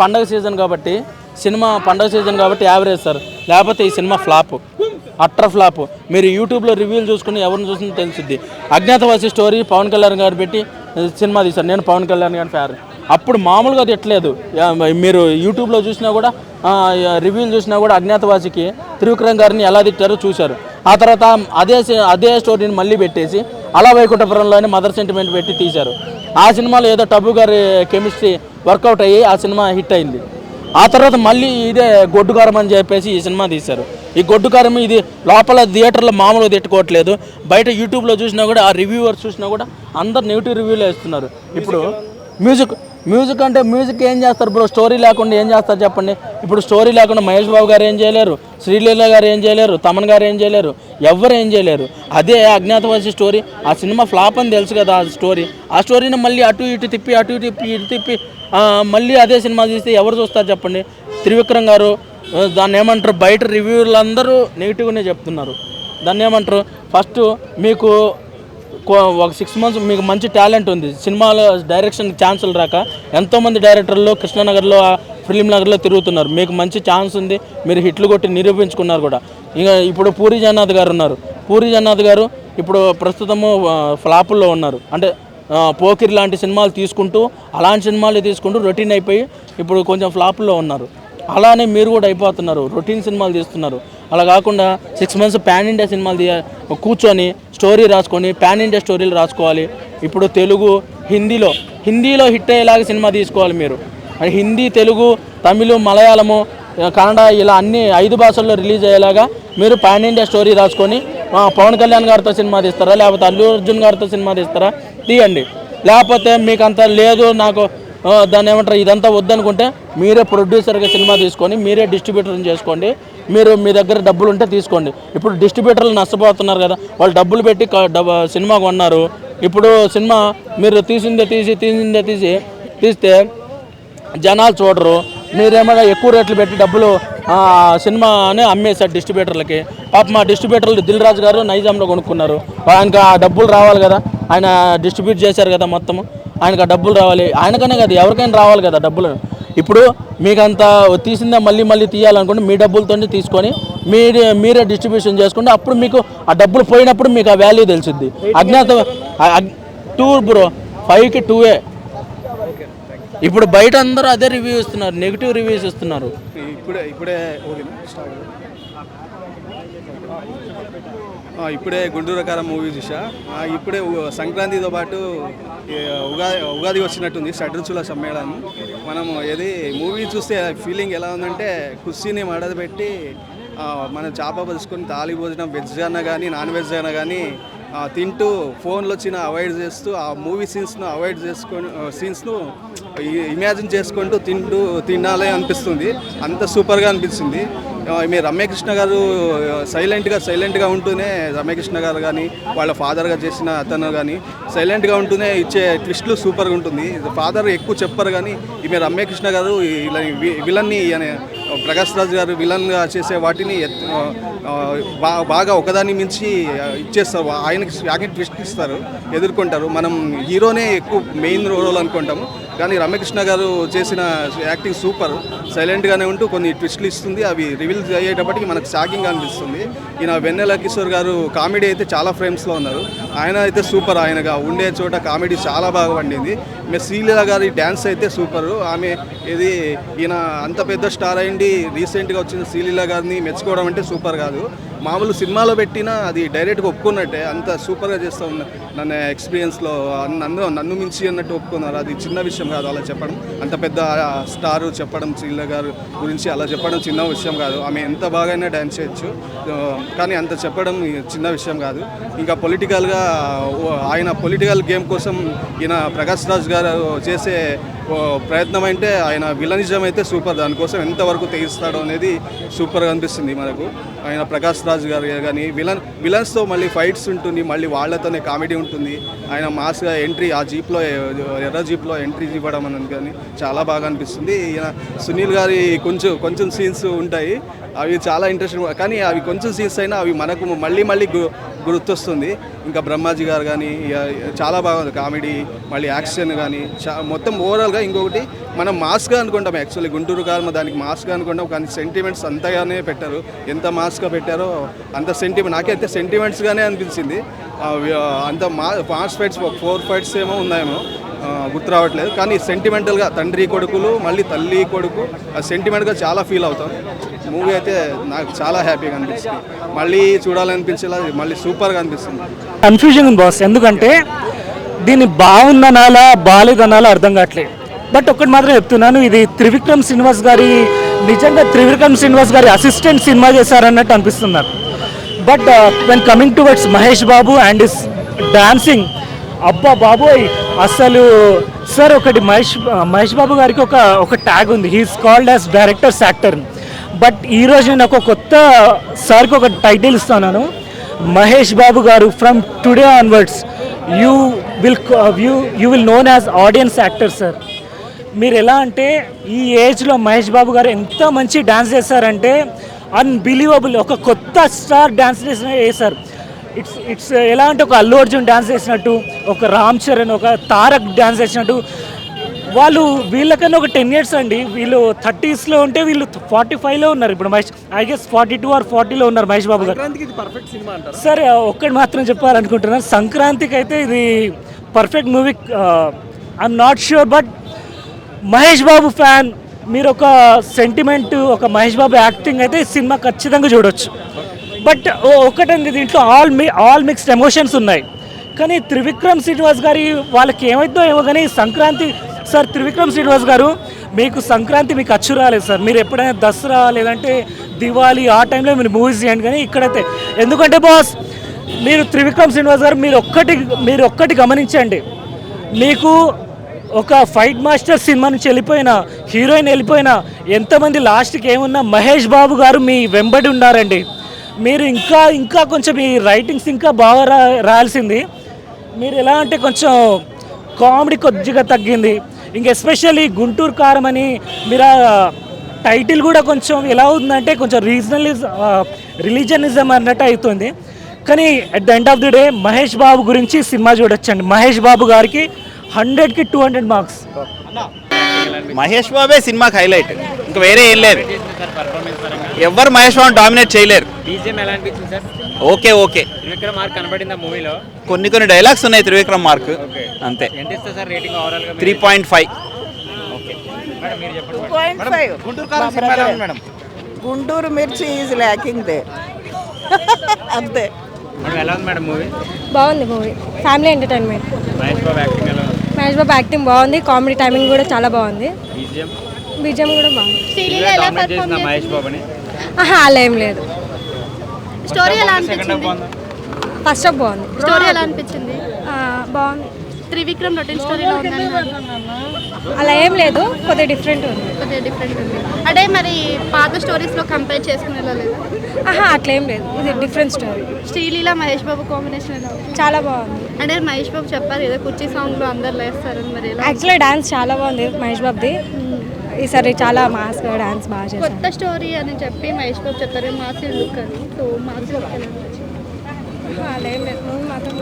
పండగ సీజన్ కాబట్టి average sir, లేకపోతే ఈ సినిమా ఫ్లాప్, అట్టర్ ఫ్లాప్. మీరు యూట్యూబ్లో రివ్యూలు చూసుకుని ఎవరిని చూసినా తెలుస్తుంది. అజ్ఞాతవాసి స్టోరీ పవన్ కళ్యాణ్ గారు పెట్టి సినిమా తీశారు. నేను పవన్ కళ్యాణ్ గారి ఫ్యాన్. అప్పుడు మామూలుగా తిట్టలేదు. మీరు యూట్యూబ్లో చూసినా కూడా, రివ్యూలు చూసినా కూడా అజ్ఞాతవాసికి త్రివిక్రమ్ గారిని ఎలా తిట్టారో చూశారు. ఆ తర్వాత అదే స్టోరీని మళ్ళీ పెట్టేసి అలా వైకుంఠపురంలోనే మదర్ సెంటిమెంట్ పెట్టి తీశారు. ఆ సినిమాలో ఏదో టబ్బు గారి కెమిస్ట్రీ వర్కౌట్ అయ్యి ఆ సినిమా హిట్ అయింది. ఆ తర్వాత మళ్ళీ ఇదే గొడ్డుకారం అని చెప్పేసి ఈ సినిమా తీశారు. ఈ గొడ్డుకారం ఇది లోపల థియేటర్లో మామూలుగా తిట్టుకోవట్లేదు. బయట యూట్యూబ్లో చూసినా కూడా, ఆ రివ్యూవర్స్ చూసినా కూడా అందరు నెగిటివ్ రివ్యూలు వేస్తున్నారు. ఇప్పుడు మ్యూజిక్ అంటే మ్యూజిక్ ఏం చేస్తారు బ్రో? స్టోరీ లేకుండా ఏం చేస్తారు చెప్పండి. ఇప్పుడు స్టోరీ లేకుండా మహేష్ బాబు గారు ఏం చేయలేరు, శ్రీలీల గారు ఏం చేయలేరు, తమన్ గారు ఏం చేయలేరు, ఎవ్వరు ఏం చేయలేరు. అదే అజ్ఞాతవాసి స్టోరీ, ఆ సినిమా ఫ్లాప్ అని తెలుసు కదా. ఆ స్టోరీని మళ్ళీ అటు ఇటు తిప్పి మళ్ళీ అదే సినిమా తీస్తే ఎవరు చూస్తారు చెప్పండి. త్రివిక్రమ్ గారు దాన్ని ఏమంటారు, బయట రివ్యూలు అందరూ నెగిటివ్గానే చెప్తున్నారు. దాన్ని ఏమంటారు, ఫస్ట్ మీకు ఒక 6 months మీకు మంచి టాలెంట్ ఉంది, సినిమాలో డైరెక్షన్ ఛాన్సులు రాక ఎంతోమంది డైరెక్టర్లు కృష్ణానగర్లో, ఫిలిం నగర్లో తిరుగుతున్నారు. మీకు మంచి ఛాన్స్ ఉంది, మీరు హిట్లు కొట్టి నిరూపించుకున్నారు కూడా. ఇంకా ఇప్పుడు పూరి జగన్నాథ్ గారు ఉన్నారు. పూరి జగన్నాథ్ గారు ఇప్పుడు ప్రస్తుతము ఫ్లాపుల్లో ఉన్నారు. అంటే పోకిరి లాంటి సినిమాలు తీసుకుంటూ, అలాంటి సినిమాలు తీసుకుంటూ రొటీన్ అయిపోయి ఇప్పుడు కొంచెం ఫ్లాపుల్లో ఉన్నారు. అలానే మీరు కూడా అయిపోతున్నారు, రొటీన్ సినిమాలు తీస్తున్నారు. అలా కాకుండా 6 months పాన్ ఇండియా సినిమాలు కూర్చొని స్టోరీ రాసుకొని పాన్ ఇండియా స్టోరీలు రాసుకోవాలి. ఇప్పుడు తెలుగు, హిందీలో హిట్ అయ్యేలాగా సినిమా తీసుకోవాలి మీరు. హిందీ, తెలుగు, తమిళ్, మలయాళము, కన్నడ ఇలా అన్ని 5 భాషల్లో రిలీజ్ అయ్యేలాగా మీరు పాన్ ఇండియా స్టోరీ రాసుకొని పవన్ కళ్యాణ్ గారితో సినిమా తీస్తారా, లేకపోతే అల్లు అర్జున్ గారితో సినిమా తీస్తారా, తీయండి. లేకపోతే మీకు అంత లేదు, నాకు దాన్ని ఏమంటారు, ఇదంతా వద్దనుకుంటే మీరే ప్రొడ్యూసర్గా సినిమా తీసుకొని మీరే డిస్ట్రిబ్యూటర్ని చేసుకోండి. మీ దగ్గర డబ్బులు ఉంటే తీసుకోండి. ఇప్పుడు డిస్ట్రిబ్యూటర్లు నష్టపోతున్నారు కదా, వాళ్ళు డబ్బులు పెట్టి సినిమా కొన్నారు. ఇప్పుడు సినిమా మీరు తీస్తే జనాలు చూడరు. మీరేమైనా ఎక్కువ రేట్లు పెట్టి డబ్బులు సినిమాని అమ్మేశారు డిస్ట్రిబ్యూటర్లకి. పాప మా డిస్ట్రిబ్యూటర్లు దిల్ రాజు గారు నైజాంలో కొనుక్కున్నారు. ఆయనకు ఆ డబ్బులు రావాలి కదా, ఆయన డిస్ట్రిబ్యూట్ చేశారు కదా మొత్తము, ఆయనకు ఆ డబ్బులు రావాలి. ఆయనకనే కదా, ఎవరికైనా రావాలి కదా డబ్బులు. ఇప్పుడు మీకంతా తీసిందే మళ్ళీ తీయాలనుకుంటే మీ డబ్బులతో తీసుకొని మీరే డిస్ట్రిబ్యూషన్ చేసుకుంటే అప్పుడు మీకు ఆ డబ్బులు పోయినప్పుడు మీకు ఆ వాల్యూ తెలిసిద్ది. అజ్ఞాత 2 బ్రో, 5కి 2. ఇప్పుడు బయట అందరూ అదే రివ్యూ ఇస్తున్నారు, నెగిటివ్ రివ్యూస్ ఇస్తున్నారు. ఇప్పుడే గుంటూరు కారం మూవీ చూసా. ఇప్పుడే సంక్రాంతితో పాటు ఉగాది వచ్చినట్టుంది, షడ్రుచుల సమ్మేళనం. మనం మూవీ చూస్తే ఫీలింగ్ ఎలా ఉందంటే, కుర్చీని మడతపెట్టి మనం చేప తీసుకొని తాళి భోజనం, వెజ్ అన్నా కానీ నాన్ వెజ్ అయినా కానీ తింటూ ఫోన్లో అవాయిడ్ చేస్తూ ఆ మూవీ సీన్స్ను ఇమాజిన్ చేసుకుంటూ తినాలి అనిపిస్తుంది. అంత సూపర్గా అనిపిస్తుంది. మీ రమ్యకృష్ణ గారు సైలెంట్గా ఉంటూనే, రమ్యకృష్ణ గారు కానీ వాళ్ళ ఫాదర్గా చేసిన అతను కానీ సైలెంట్గా ఉంటూనే ఇచ్చే ట్విస్ట్లు సూపర్గా ఉంటుంది. ఫాదర్ ఎక్కువ చెప్పరు కానీ ఈమె రమ్యకృష్ణ గారు ఇలా విలన్ని ప్రకాష్ రాజ్ గారు విలన్గా చేసే వాటిని బాగా ఒకదాన్ని మించి ఇచ్చేస్తారు. ఆయనకి ట్విస్ట్ ఇస్తారు, ఎదుర్కొంటారు. మనం హీరోనే ఎక్కువ మెయిన్ రోల్ అనుకుంటాము, కానీ రమ్యకృష్ణ గారు చేసిన యాక్టింగ్ సూపర్. సైలెంట్గానే ఉంటూ కొన్ని ట్విస్ట్లు ఇస్తుంది, అవి రివీల్ అయ్యేటప్పటికి మనకు షాకింగ్ అనిపిస్తుంది. ఈయన వెన్నెల కిషోర్ గారు కామెడీ అయితే చాలా ఫ్రేమ్స్లో ఉన్నారు. ఆయన అయితే సూపర్, ఆయనగా ఉండే చోట కామెడీ చాలా బాగా పండింది. శ్రీలీల గారి డ్యాన్స్ అయితే సూపరు. ఆమె ఈయన అంత పెద్ద స్టార్ అయింది, రీసెంట్గా వచ్చిన శ్రీలీల గారిని మెచ్చుకోవడం అంటే సూపర్ కాదు. మామూలు సినిమాలో పెట్టినా అది డైరెక్ట్గా ఒప్పుకున్నట్టే, అంత సూపర్గా చేస్తూ ఉన్న నన్ను ఎక్స్పీరియన్స్లో నన్ను మించి అన్నట్టు ఒప్పుకున్నారు. అది చిన్న విషయం కాదు అలా చెప్పడం. అంత పెద్ద స్టారు చెప్పడం, శ్రీలీల గారు గురించి అలా చెప్పడం చిన్న విషయం కాదు. ఆమె ఎంత బాగానే డ్యాన్స్ చేయొచ్చు, కానీ అంత చెప్పడం చిన్న విషయం కాదు. ఇంకా పొలిటికల్గా ఆయన పొలిటికల్ గేమ్ కోసం ఈయన ప్రకాష్ రాజ్ గారు చేసే ప్రయత్నం అంటే, ఆయన విలనిజం అయితే సూపర్. దానికోసం ఎంతవరకు తెగిస్తాడో అనేది సూపర్గా అనిపిస్తుంది మనకు. ఆయన ప్రకాష్ రాజ్ గారు కానీ విలన్స్తో మళ్ళీ ఫైట్స్ ఉంటుంది, మళ్ళీ వాళ్ళతోనే కామెడీ ఉంటుంది. ఆయన మాస్గా ఎంట్రీ ఆ జీప్లో, ఎర్ర జీప్లో ఎంట్రీ ఇవ్వడం అనేది కానీ చాలా బాగా అనిపిస్తుంది. ఈయన సునీల్ గారి కొంచెం సీన్స్ ఉంటాయి, అవి చాలా ఇంట్రెస్టింగ్, కానీ అవి కొంచెం సీన్స్ అయినా అవి మనకు మళ్ళీ గుర్తొస్తుంది. ఇంకా బ్రహ్మాజీ గారు కానీ చాలా బాగుంది కామెడీ, మళ్ళీ యాక్షన్ కానీ మొత్తం ఓవరాల్గా సెంటిమెంటల్గా. ఇంకొకటి మనం మాస్గా అనుకుంటాం, యాక్చువల్లీ గుంటూరు కారం దానికి మాస్గా అనుకుంటాం, కానీ సెంటిమెంట్స్ అంతగానే పెట్టారు. ఎంత మాస్గా పెట్టారో అంత సెంటిమెంట్, నాకైతే సెంటిమెంట్స్గానే అనిపించింది. అంత మాస్ ఫైట్స్ 4 ఫైట్స్ ఏమో ఉన్నాయేమో, గుర్తు రావట్లేదు. కానీ సెంటిమెంటల్గా తండ్రి కొడుకులు మళ్ళీ తల్లి కొడుకు సెంటిమెంట్గా చాలా ఫీల్ అవుతాం. మూవీ అయితే నాకు చాలా హ్యాపీగా అనిపిస్తుంది, మళ్ళీ చూడాలనిపించేలా మళ్ళీ సూపర్గా అనిపిస్తుంది. కన్ఫ్యూజన్ ఉంది బాస్, ఎందుకంటే దీన్ని బాగుందనాలా బాలేదనాలా అర్థం కావట్లేదు. బట్ ఒక్కటి మాత్రం చెప్తున్నాను, ఇది త్రివిక్రమ్ శ్రీనివాస్ గారి, నిజంగా త్రివిక్రమ్ శ్రీనివాస్ గారి అసిస్టెంట్ సినిమా చేశారన్నట్టు అనిపిస్తుంది నాకు. But when coming towards Mahesh Babu and is dancing, అబ్బా బాబోయ్ అసలు సార్ ఒకటి మహేష్ బాబు గారికి ఒక ట్యాగ్ ఉంది, he is called as directors actor. But ఈరోజు నేను ఒక కొత్త సార్కి ఒక టైటిల్ ఇస్తున్నాను, మహేష్ బాబు గారు from today onwards you will known as audience actor sir. మీరు ఎలా అంటే ఈ ఏజ్లో మహేష్ బాబు గారు ఎంత మంచి డ్యాన్స్ చేశారంటే అన్బిలీవబుల్, ఒక కొత్త స్టార్ డ్యాన్స్ చేశారు. ఇట్స్ ఎలా అంటే ఒక అల్లు అర్జున్ డ్యాన్స్ చేసినట్టు, ఒక రామ్ చరణ్, ఒక తారక్ డ్యాన్స్ చేసినట్టు. వాళ్ళు వీళ్ళకన్నా ఒక 10 years అండి, వీళ్ళు 30sలో ఉంటే వీళ్ళు 45లో ఉన్నారు ఇప్పుడు. మహేష్ ఐ గెస్ 42 or 40లో ఉన్నారు మహేష్ బాబు గారు. సరే ఒక్కటి మాత్రం చెప్పాలనుకుంటున్నాను, సంక్రాంతికి అయితే ఇది perfect movie. I'm not sure, but Mahesh Babu fan మీరు ఒక సెంటిమెంట్, ఒక మహేష్ బాబు యాక్టింగ్ అయితే ఈ సినిమా ఖచ్చితంగా చూడొచ్చు. బట్ ఒకటండి, దీంట్లో ఆల్ మిక్స్డ్ ఎమోషన్స్ ఉన్నాయి. కానీ త్రివిక్రమ్ శ్రీనివాస్ గారి వాళ్ళకి ఏమైందో ఏమో కానీ సంక్రాంతి సార్, త్రివిక్రమ్ శ్రీనివాస్ గారు మీకు సంక్రాంతి మీకు అచ్చు రాలేదు సార్. మీరు ఎప్పుడైనా దసరా లేదంటే దివాళీ ఆ టైంలో మీరు మూవీస్ చేయండి, కానీ ఇక్కడైతే ఎందుకంటే బాస్ మీరు త్రివిక్రమ్ శ్రీనివాస్ గారు మీరు ఒక్కటి గమనించండి, మీకు ఒక ఫైట్ మాస్టర్ సినిమా నుంచి వెళ్ళిపోయినా, హీరోయిన్ వెళ్ళిపోయినా, ఎంతమంది లాస్ట్కి ఏమున్నా మహేష్ బాబు గారు మీ వెంబడి ఉన్నారండి. మీరు ఇంకా కొంచెం మీ రైటింగ్స్ ఇంకా బాగా రాయాల్సింది. మీరు ఎలా అంటే కొంచెం కామెడీ కొద్దిగా తగ్గింది. ఇంకా ఎస్పెషల్లీ గుంటూరు కారం అని మీరు టైటిల్ కూడా కొంచెం ఎలా ఉందంటే కొంచెం రిలీజనిజం అన్నట్టు అవుతుంది. కానీ at the end of the day Mahesh Babu గురించి సినిమా చూడొచ్చండి. మహేష్ బాబు గారికి 100కి 200 మార్క్స్. మహేష్ బాబే సినిమాకి హైలైట్, ఇంకా వేరే ఏం లేదు. ఎవరు మహేష్ బాబు డామినేట్ చేయలేరు. ఓకే త్రివిక్రమ్ మార్క్ కనబడిందా మూవీలో? కొన్ని డైలాగ్స్ ఉన్నాయి త్రివిక్రమ్ మార్క్, అంతే. ఎంత ఇస్తారు సార్ రేటింగ్ ఓవరాల్ గా? 3.5. గుంటూరు మిర్చి ఈజ్ ల్యాకింగ్ దే అంతే. మేడం ఎలా ఉంది మేడం మూవీ? బాగుంది movie, family entertainment. Mahesh Babu acting ఎలా ఉంది? మహేష్ బాబు యాక్టింగ్ బాగుంది, కామెడీ టైమింగ్ కూడా చాలా బాగుంది, బీజిఎం కూడా బాగుంది. డామినేట్ చేసిన మహేష్ బాబుని? అలా ఏం లేదు. స్టోరీ ఎలా అనిపించింది? ఫస్ట్ హాఫ్ బాగుంది. స్టోరీ ఎలా అనిపించింది? బాగుంది. త్రివిక్రమ్ రొటీన్ స్టోరీలో ఉందన్నారు. అలా ఏం లేదు, కొద్దిగా డిఫరెంట్ ఉంది. కొద్దిగా డిఫరెంట్ ఉంది అంటే మరి పాత స్టోరీస్లో కంపేర్ చేసుకునేలా లేదా? అట్లా ఏం లేదు, ఇది different story. Sreeleela Mahesh Babu combination ఎలా ఉంది? చాలా బాగుంది. అంటే మహేష్ బాబు చెప్పారు ఏదో కుర్చీ సాంగ్లో అందరు లేస్తారని, మరి ఎలా? యాక్చువల్లీ డాన్స్ చాలా బాగుంది మహేష్ బాబుది. ఈసారి చాలా మాస్గా డాన్స్ బాగా చేశారు. కొత్త స్టోరీ అని చెప్పి మహేష్ బాబు చెప్పారు, మాస్ లుక్ అని. సో మాస్ లుక్ ఎలా అనిపించింది? అలా ఏం లేదు, మూవీ మాత్రం